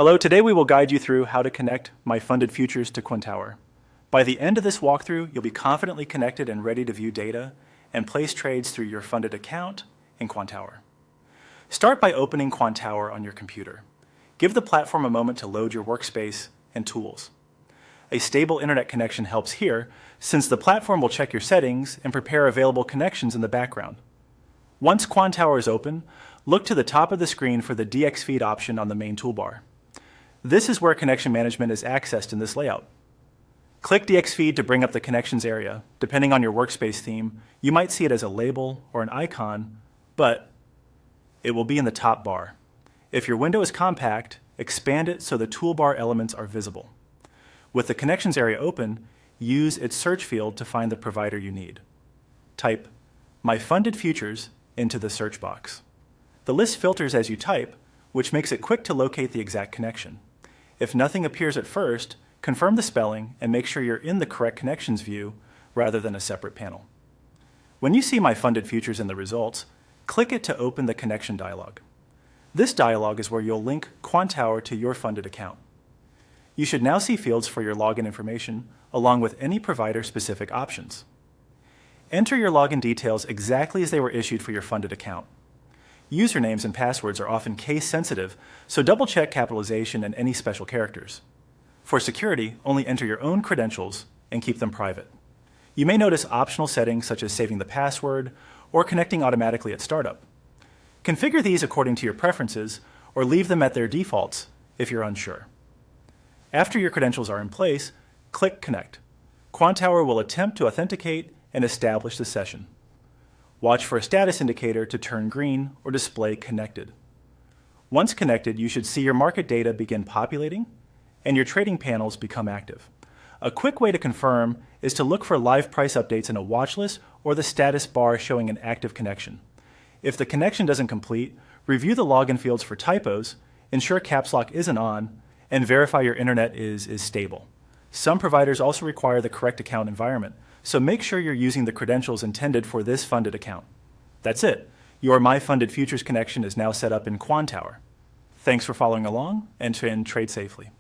Hello, today we will guide you through how to connect MyFundedFutures to Quantower. By the end of this walkthrough, you'll be confidently connected and ready to view data and place trades through your funded account in Quantower. Start by opening Quantower on your computer. Give the platform a moment to load your workspace and tools. A stable internet connection helps here, since the platform will check your settings and prepare available connections in the background. Once Quantower is open, look to the top of the screen for the DX feed option on the main toolbar. This is where connection management is accessed in this layout. Click DX feed to bring up the connections area. Depending on your workspace theme, you might see it as a label or an icon, but it will be in the top bar. If your window is compact, expand it so the toolbar elements are visible. With the connections area open, use its search field to find the provider you need. Type MyFundedFutures into the search box. The list filters as you type, which makes it quick to locate the exact connection. If nothing appears at first, confirm the spelling and make sure you're in the correct connections view rather than a separate panel. When you see MyFundedFutures in the results, click it to open the connection dialog. This dialog is where you'll link Quantower to your funded account. You should now see fields for your login information along with any provider-specific options. Enter your login details exactly as they were issued for your funded account. Usernames and passwords are often case-sensitive, so double-check capitalization and any special characters. For security, only enter your own credentials and keep them private. You may notice optional settings such as saving the password or connecting automatically at startup. Configure these according to your preferences or leave them at their defaults if you're unsure. After your credentials are in place, click Connect. Quantower will attempt to authenticate and establish the session. Watch for a status indicator to turn green or display connected. Once connected, you should see your market data begin populating and your trading panels become active. A quick way to confirm is to look for live price updates in a watch list or the status bar showing an active connection. If the connection doesn't complete, review the login fields for typos, ensure caps lock isn't on, and verify your internet is stable. Some providers also require the correct account environment, so make sure you're using the credentials intended for this funded account. That's it. Your MyFundedFutures connection is now set up in Quantower. Thanks for following along and trade safely.